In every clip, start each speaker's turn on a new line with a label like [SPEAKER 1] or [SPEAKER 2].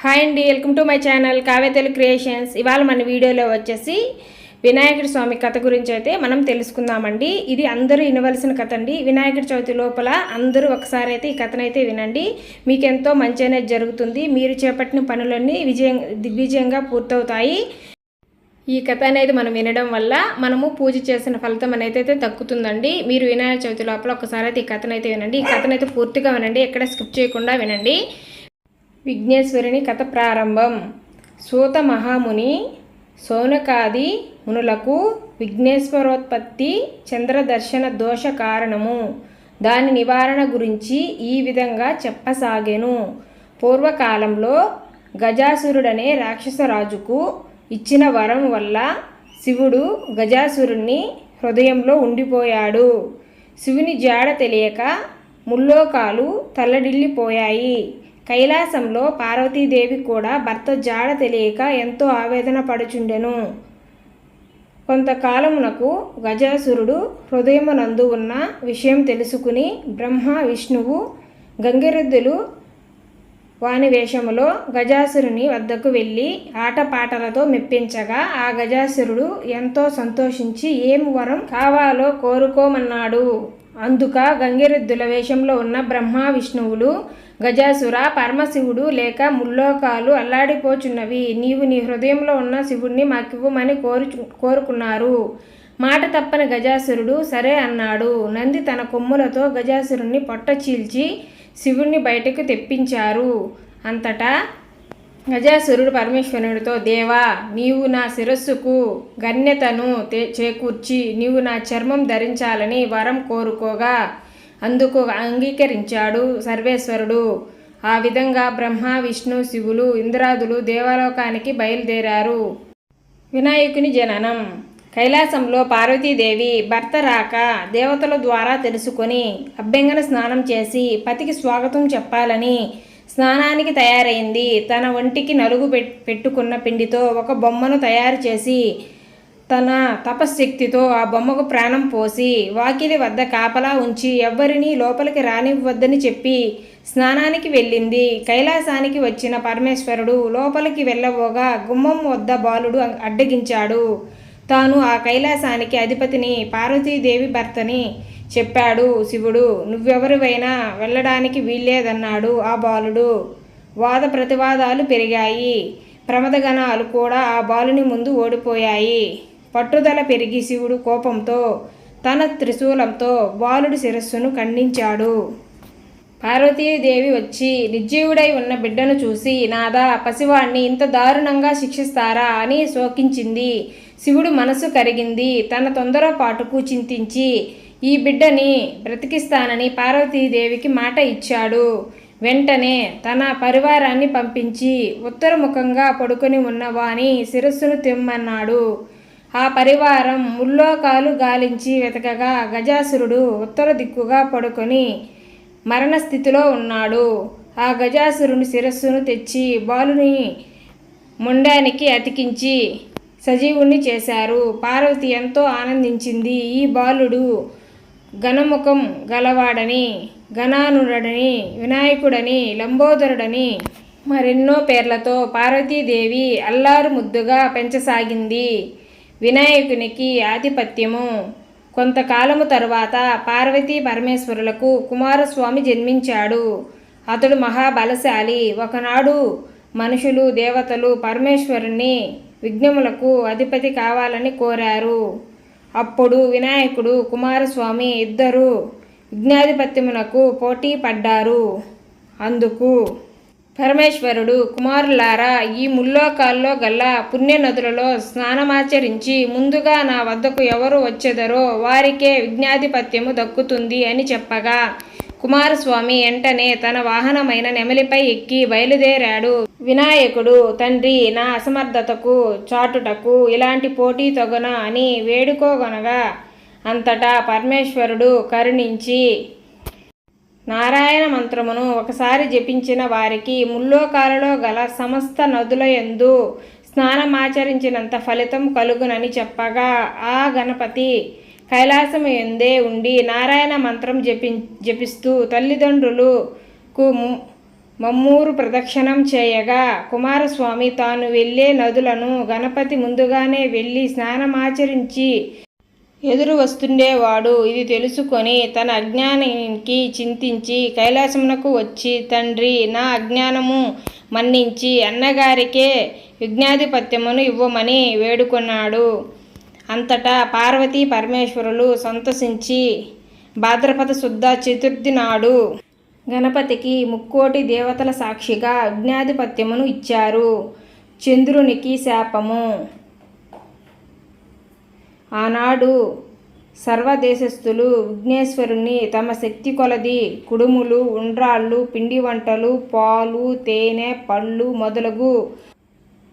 [SPEAKER 1] Hi అండి, welcome to my channel Kavya Telugu creations. ఇవాళ మన వీడియోలో వచ్చేసి వినాయకుడి స్వామి కథ గురించి అయితే మనం తెలుసుకుందామండి. ఇది అందరూ వినవలసిన కథ అండి. వినాయకుడి చవితి లోపల అందరూ ఒకసారి అయితే ఈ కథనైతే వినండి. మీకు ఎంతో మంచి అనేది జరుగుతుంది. మీరు చేపట్టిన పనులన్నీ దిగ్విజయంగా పూర్తవుతాయి. ఈ కథ అనేది మనం వినడం వల్ల మనము పూజ చేసిన ఫలితం అనేది అయితే దక్కుతుందండి. మీరు వినాయక చవితి లోపల ఒకసారి అయితే ఈ కథనైతే వినండి. ఈ కథనైతే పూర్తిగా వినండి, ఎక్కడ స్కిప్ చేయకుండా వినండి. విఘ్నేశ్వరుని కథ ప్రారంభం. సూత మహాముని సౌనకాది మునులకు విఘ్నేశ్వరోత్పత్తి చంద్రదర్శన దోష కారణము, దాని నివారణ గురించి ఈ విధంగా చెప్పసాగెను. పూర్వకాలంలో గజాసురుడనే రాక్షసరాజుకు ఇచ్చిన వరం వల్ల శివుడు గజాసురుణ్ణి హృదయంలో ఉండిపోయాడు. శివుని జాడ తెలియక ముల్లోకాలు తల్లడిల్లిపోయాయి. కైలాసంలో పార్వతీదేవి కూడా భర్త జాడ తెలియక ఎంతో ఆవేదన పడుచుండెను. కొంతకాలమునకు గజాసురుడు హృదయమునందు ఉన్న విషయం తెలుసుకుని బ్రహ్మ విష్ణువు గంగిరెద్దులు వాని వేషములో గజాసురుని వద్దకు వెళ్ళి ఆటపాటలతో మెప్పించగా ఆ గజాసురుడు ఎంతో సంతోషించి ఏం వరం కావాలో కోరుకోమన్నాడు. అందుక గంగిరెద్దుల వేషంలో ఉన్న బ్రహ్మ విష్ణువులు, గజాసుర, పరమశివుడు లేక ముల్లోకాలు అల్లాడిపోచున్నవి, నీవు నీ హృదయంలో ఉన్న శివుణ్ణి మాకివ్వమని కోరుకున్నారు. మాట తప్పని గజాసురుడు సరే అన్నాడు. నంది తన కొమ్ములతో గజాసురుణ్ణి పొట్ట చీల్చి శివుణ్ణి బయటకు తెప్పించారు. అంతటా గజాసురుడు పరమేశ్వరునితో, దేవా, నీవు నా శిరస్సుకు గణ్యతను చేకూర్చి నీవు నా చర్మం ధరించాలని వరం కోరుకోగా అందుకు అంగీకరించాడు సర్వేశ్వరుడు. ఆ విధంగా బ్రహ్మ విష్ణు శివులు ఇంద్రాదులు దేవలోకానికి బయలుదేరారు. వినాయకుని జననం. కైలాసంలో పార్వతీదేవి భర్త రాక దేవతల ద్వారా తెలుసుకొని అభ్యంగన స్నానం చేసి పతికి స్వాగతం చెప్పాలని స్నానానికి తయారైంది. తన ఒంటికి నలుగు పెట్టుకున్న పిండితో ఒక బొమ్మను తయారు చేసి తన తపశ్శక్తితో ఆ బొమ్మకు ప్రాణం పోసి వాకిలి వద్ద కాపలా ఉంచి ఎవ్వరినీ లోపలికి రానివ్వద్దని చెప్పి స్నానానికి వెళ్ళింది. కైలాసానికి వచ్చిన పరమేశ్వరుడు లోపలికి వెళ్ళబోగా గుమ్మం వద్ద బాలుడు అడ్డగించాడు. తాను ఆ కైలాసానికి అధిపతిని, పార్వతీదేవి భర్తని చెప్పాడు శివుడు. నువ్వెవరివైనా వెళ్ళడానికి వీల్లేదన్నాడు ఆ బాలుడు. వాద ప్రతివాదాలు పెరిగాయి. ప్రమదగణాలు కూడా ఆ బాలుని ముందు ఓడిపోయాయి. పట్టుదల పెరిగి శివుడు కోపంతో తన త్రిశూలంతో బాలుడి శిరస్సును ఖండించాడు. పార్వతీదేవి వచ్చి నిర్జీవుడై ఉన్న బిడ్డను చూసి, నాదా, పసివాణ్ణి ఇంత దారుణంగా శిక్షిస్తారా అని శోకించింది. శివుడు మనసు కరిగింది. తన తొందరపాటుకు చింతించి ఈ బిడ్డని బ్రతికిస్తానని పార్వతీదేవికి మాట ఇచ్చాడు. వెంటనే తన పరివారాన్ని పంపించి ఉత్తరముఖంగా పడుకొని ఉన్న వాని శిరస్సును తెమ్మన్నాడు. ఆ పరివారం ముల్లోకాలు గాలించి వెతకగా గజాసురుడు ఉత్తర దిక్కుగా పడుకొని మరణస్థితిలో ఉన్నాడు. ఆ గజాసురుని శిరస్సును తెచ్చి బాలుని మొండానికి అతికించి సజీవుణ్ణి చేశారు. పార్వతి ఎంతో ఆనందించింది. ఈ బాలుడు ఘనముఖం గలవాడని, గణానుడని, వినాయకుడని, లంబోదరుడని మరెన్నో పేర్లతో పార్వతీదేవి అల్లారు ముద్దుగా పెంచసాగింది. వినాయకునికి ఆధిపత్యము. కొంతకాలము తరువాత పార్వతీ పరమేశ్వరులకు కుమారస్వామి జన్మించాడు. అతడు మహాబలశాలి. ఒకనాడు మనుషులు దేవతలు పరమేశ్వరుణ్ణి విఘ్నములకు అధిపతి కావాలని కోరారు. అప్పుడు వినాయకుడు కుమారస్వామి ఇద్దరు విఘ్నాధిపత్యమునకు పోటీ పడ్డారు. అందుకు పరమేశ్వరుడు, కుమారులారా, ఈ ముల్లోకాల్లో గల పుణ్య నదులలో స్నానమాచరించి ముందుగా నా వద్దకు ఎవరు వచ్చెదరో వారికే విఘ్నాధిపత్యము దక్కుతుంది అని చెప్పగా కుమారస్వామి వెంటనే తన వాహనమైన నెమలిపై ఎక్కి బయలుదేరాడు. వినాయకుడు, తండ్రి, నా అసమర్థతకు చాటుటకు ఇలాంటి పోటీ తగున అని వేడుకోగొనగా అంతటా పరమేశ్వరుడు కరుణించి నారాయణ మంత్రమును ఒకసారి జపించిన వారికి ముల్లోకాలలో గల సమస్త నదుల యందు స్నానమాచరించినంత ఫలితం కలుగునని చెప్పగా ఆ గణపతి కైలాసము ఎందే ఉండి నారాయణ మంత్రం జపిస్తూ తల్లిదండ్రులకు మమ్మూరు ప్రదక్షిణం చేయగా కుమారస్వామి తాను వెళ్ళే నదులను గణపతి ముందుగానే వెళ్ళి స్నానమాచరించి ఎదురు వస్తుండేవాడు. ఇది తెలుసుకొని తన అజ్ఞానానికి చింతించి కైలాసమునకు వచ్చి, తండ్రి, నా అజ్ఞానము మన్నించి అన్నగారికే యజ్ఞాధిపత్యమును ఇవ్వమని వేడుకొన్నాడు. అంతటా పార్వతీ పరమేశ్వరులు సంతోషించి భాద్రపద శుద్ధ చతుర్థి నాడు గణపతికి ముక్కోటి దేవతల సాక్షిగా యజ్ఞాధిపత్యమును ఇచ్చారు. చంద్రునికి శాపము. ఆనాడు సర్వదేశస్థులు విఘ్నేశ్వరుని తమ శక్తి కొలది కుడుములు, ఉండ్రాళ్ళు, పిండి వంటలు, పాలు, తేనె, పళ్ళు మొదలగు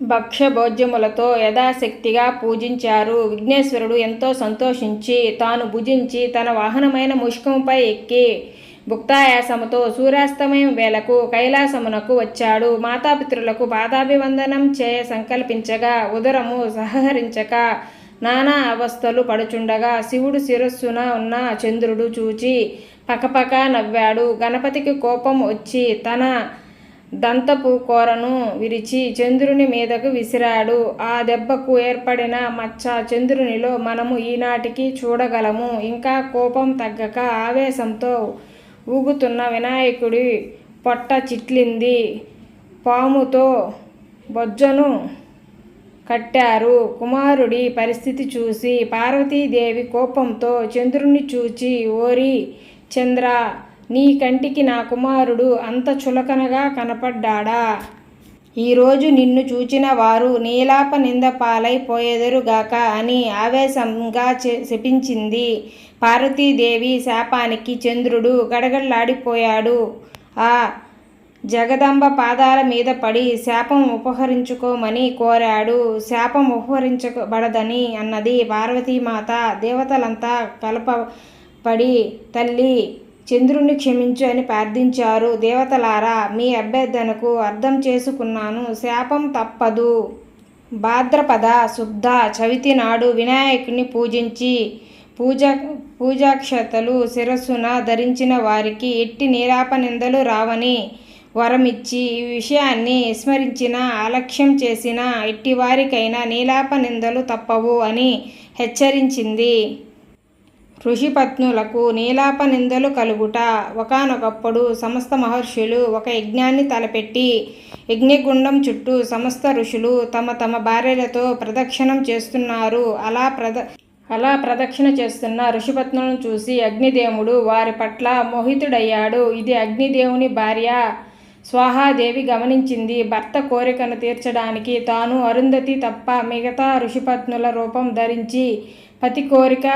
[SPEAKER 1] భక్ష్య భోజ్యములతో యథాశక్తిగా పూజించారు. విఘ్నేశ్వరుడు ఎంతో సంతోషించి తాను భుజించి తన వాహనమైన ముష్కముపై ఎక్కి భుక్తాయాసముతో సూర్యాస్తమయం వేళకు కైలాసమునకు వచ్చాడు. మాతాపితృలకు పాదాభివందనం చేయ సంకల్పించగా ఉదరము సహకరించక నానా అవస్థలు పడుచుండగా శివుడు శిరస్సున ఉన్న చంద్రుడు చూచి పకపక నవ్వాడు. గణపతికి కోపం వచ్చి తన దంతపు కోరను విరిచి చంద్రుని మీదకు విసిరాడు. ఆ దెబ్బకు ఏర్పడిన మచ్చ చంద్రునిలో మనము ఈనాటికి చూడగలము. ఇంకా కోపం తగ్గక ఆవేశంతో ఊగుతున్న వినాయకుడి పొట్ట చిట్లింది. పాముతో బొజ్జను కట్టారు. కుమారుడి పరిస్థితి చూసి పార్వతీదేవి కోపంతో చంద్రుణ్ణి చూచి, ఓరి చంద్ర, నీ కంటికి నా కుమారుడు అంత చులకనగా కనపడ్డాడా? ఈరోజు నిన్ను చూచిన వారు నీలాప నింద పాలైపోయేదరుగాక అని ఆవేశంగా శపించింది. పార్వతీదేవి శాపానికి చంద్రుడు గడగడలాడిపోయాడు. ఆ జగదంబ పాదాల మీద పడి శాపం ఉపహరించుకోమని కోరాడు. శాపం ఉపహరించబడదని అన్నది పార్వతీమాత. దేవతలంతా కలపపడి తల్లి చంద్రుణ్ణి క్షమించు అని ప్రార్థించారు. దేవతలారా, మీ అభ్యర్థనకు అర్థం చేసుకున్నాను. శాపం తప్పదు. భాద్రపద శుద్ధ చవితి నాడు వినాయకుని పూజించి పూజాక్షతలు శిరస్సున ధరించిన వారికి ఎట్టి నీలాప నిందలు రావని వరమిచ్చి, ఈ విషయాన్ని విస్మరించిన అలక్ష్యం చేసిన ఎట్టివారికైనా నీలాప నిందలు తప్పవు అని హెచ్చరించింది. ఋషిపత్నులకు నీలాప నిందలు కలుగుట. ఒకానొకప్పుడు సమస్త మహర్షులు ఒక యజ్ఞాన్ని తలపెట్టి యజ్ఞగుండం చుట్టూ సమస్త ఋషులు తమ తమ భార్యలతో ప్రదక్షిణం చేస్తున్నారు. అలా ప్రదక్షిణ చేస్తున్న ఋషిపత్నులను చూసి అగ్నిదేవుడు వారి పట్ల మోహితుడయ్యాడు. ఇది అగ్నిదేవుని భార్య స్వాహాదేవి గమనించింది. భర్త కోరికను తీర్చడానికి తాను అరుంధతి తప్ప మిగతా ఋషిపత్నుల రూపం ధరించి పతి కోరిక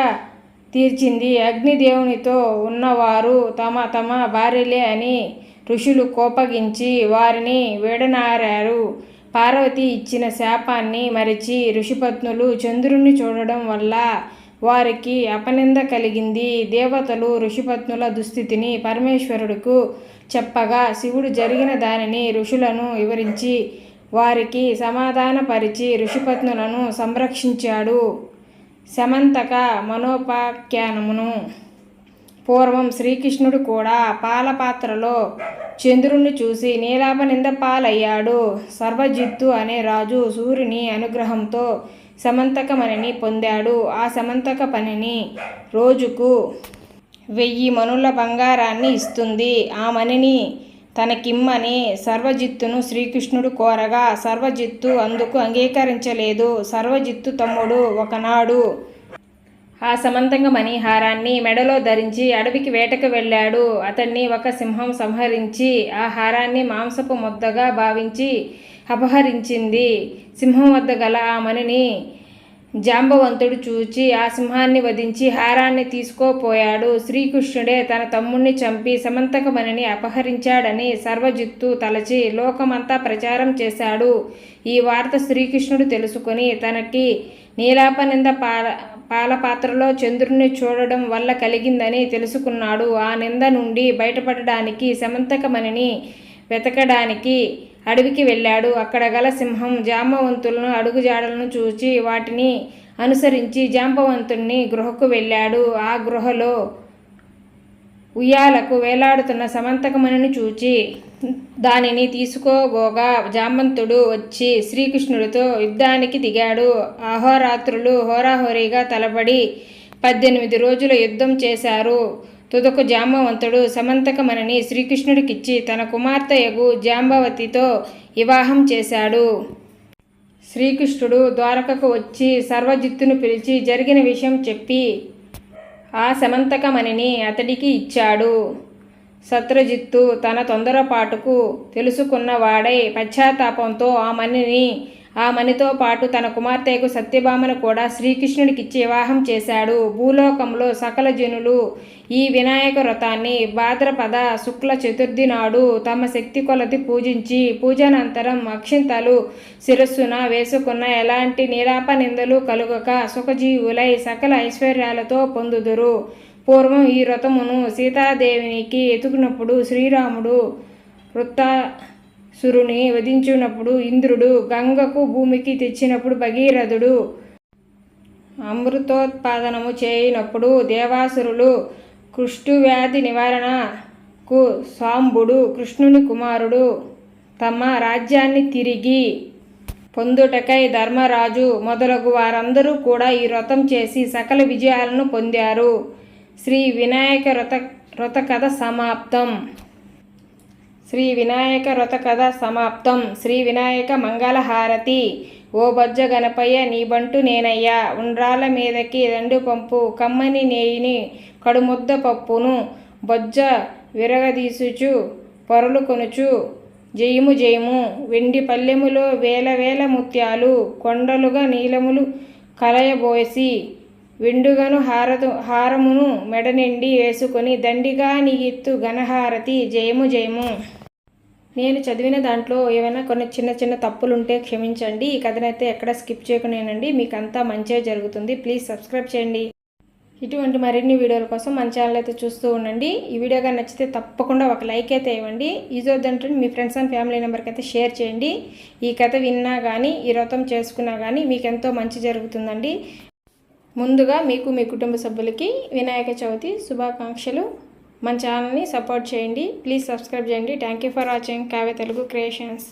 [SPEAKER 1] తీర్చింది. అగ్నిదేవునితో ఉన్నవారు తమ తమ భార్యలే అని ఋషులు కోపగించి వారిని వీడనారారు. పార్వతి ఇచ్చిన శాపాన్ని మరిచి ఋషిపత్నులు చంద్రుణ్ణి చూడడం వల్ల వారికి అపనింద కలిగింది. దేవతలు ఋషిపత్నుల దుస్థితిని పరమేశ్వరుడుకు చెప్పగా శివుడు జరిగిన దానిని ఋషులను వివరించి వారికి సమాధానపరిచి ఋషిపత్నులను సంరక్షించాడు. శమంతక మనోపాఖ్యానమును. పూర్వం శ్రీకృష్ణుడు కూడా పాలపాత్రలో చంద్రుణ్ణి చూసి నీలాప నింద పాలయ్యాడు. సర్వజిత్తు అనే రాజు సూర్యుని అనుగ్రహంతో సమంతకమణిని పొందాడు. ఆ సమంతక పనిని రోజుకు 1000 మణుల బంగారాన్ని ఇస్తుంది. ఆ మణిని తనకిమ్మని సర్వజిత్తును శ్రీకృష్ణుడు కోరగా సర్వజిత్తు అందుకు అంగీకరించలేదు. సర్వజిత్తు తమ్ముడు ఒకనాడు ఆ సమంతంగ మణిహారాన్ని మెడలో ధరించి అడవికి వేటకు వెళ్ళాడు. అతన్ని ఒక సింహం సంహరించి ఆ హారాన్ని మాంసపు ముద్దగా భావించి అపహరించింది. సింహం వద్ద గల ఆ మణిని జాంబవంతుడు చూచి ఆ సింహాన్ని వధించి హారాన్ని తీసుకోపోయాడు. శ్రీకృష్ణుడే తన తమ్ముణ్ణి చంపి సమంతకమణిని అపహరించాడని సర్వజిత్తు తలచి లోకమంతా ప్రచారం చేశాడు. ఈ వార్త శ్రీకృష్ణుడు తెలుసుకొని తనకి నీలాపనింద పాలపాత్రలో చంద్రుణ్ణి చూడడం వల్ల కలిగిందని తెలుసుకున్నాడు. ఆ నింద నుండి బయటపడడానికి సమంతకమణిని వెతకడానికి అడవికి వెళ్ళాడు. అక్కడ గల సింహం జాంబవంతులను అడుగుజాడలను చూచి వాటిని అనుసరించి జాంబవంతుని గృహకు వెళ్ళాడు. ఆ గృహలో ఉయ్యాలకు వేలాడుతున్న సమంతకమణిని చూచి దానిని తీసుకోబోగా జామంతుడు వచ్చి శ్రీకృష్ణుడితో యుద్ధానికి దిగాడు. అహోరాత్రులు హోరాహోరీగా తలబడి 18 రోజుల యుద్ధం చేశారు. తుదకు జాంబవంతుడు సమంతకమణిని శ్రీకృష్ణుడికిచ్చి తన కుమార్తెయగు జాంబవతితో వివాహం చేశాడు. శ్రీకృష్ణుడు ద్వారకకు వచ్చి సర్వజిత్తును పిలిచి జరిగిన విషయం చెప్పి ఆ సమంతకమణిని అతడికి ఇచ్చాడు. శత్రుజిత్తు తన తొందరపాటుకు తెలుసుకున్నవాడై పశ్చాత్తాపంతో ఆ మణితో పాటు తన కుమార్తెకు సత్యభామను కూడా శ్రీకృష్ణుడికిచ్చి వివాహం చేశాడు. భూలోకంలో సకల జనులు ఈ వినాయక వ్రతాన్ని భాద్రపద శుక్ల చతుర్థి నాడు తమ శక్తి కొలది పూజించి పూజానంతరం అక్షింతలు శిరస్సున వేసుకున్న ఎలాంటి నిందలు కలుగక సుఖజీవులై సకల ఐశ్వర్యాలతో పొందుదురు. పూర్వం ఈ వ్రతమును సీతాదేవినికి ఎతుకున్నప్పుడు శ్రీరాముడు వృత్తాసురుని వధించినప్పుడు ఇంద్రుడు గంగకు భూమికి తెచ్చినప్పుడు భగీరథుడు అమృతోత్పాదనము చేయనప్పుడు దేవాసురులు కుష్ఠవ్యాధి నివారణకు సాంబుడు కృష్ణుని కుమారుడు తమ రాజ్యాన్ని తిరిగి పొందుటకై ధర్మరాజు మొదలగు వారందరూ కూడా ఈ వ్రతం చేసి సకల విజయాలను పొందారు. శ్రీ వినాయక వ్రత కథ సమాప్తం. శ్రీ వినాయక వ్రత కథ సమాప్తం. శ్రీ వినాయక మంగళహారతి. ఓ బొజ్జ గణపయ్య నీ బంటు నేనయ్యా, ఉండ్రాల మీదకి దండు పంపు, కమ్మని నేయిని కడుముద్ద పప్పును బొజ్జ విరగదీసుచు పొరలు కొనుచు జయము జయము. వెండి పల్లెములో వేల వేల ముత్యాలు కొండలుగా నీలములు కలయబోసి వెండుగను హారమును మెడనిండి వేసుకొని దండిగా నీగిత్తు ఘనహారతి జయము జయము. నేను చదివిన దాంట్లో ఏమైనా కొన్ని చిన్న తప్పులుంటే క్షమించండి. ఈ కథనైతే ఎక్కడ స్కిప్ చేయకుండానండి, మీకు అంతా మంచిగా జరుగుతుంది. ప్లీజ్ సబ్స్క్రైబ్ చేయండి. ఇటువంటి మరిన్ని వీడియోల కోసం మన ఛానల్ అయితే చూస్తూ ఉండండి. ఈ వీడియోగా నచ్చితే తప్పకుండా ఒక లైక్ అయితే ఇవ్వండి. ఈజోదంటే మీ ఫ్రెండ్స్ అండ్ ఫ్యామిలీ మెంబర్కి అయితే షేర్ చేయండి. ఈ కథ విన్నా కానీ ఈ వ్రతం చేసుకున్నా కానీ మీకు ఎంతో మంచి జరుగుతుందండి. ముందుగా మీకు మీ కుటుంబ సభ్యులకి వినాయక చవితి శుభాకాంక్షలు. మన ఛానల్ని సపోర్ట్ చేయండి. ప్లీజ్ సబ్స్క్రైబ్ చేయండి. Thank you for watching Kavya Telugu creations.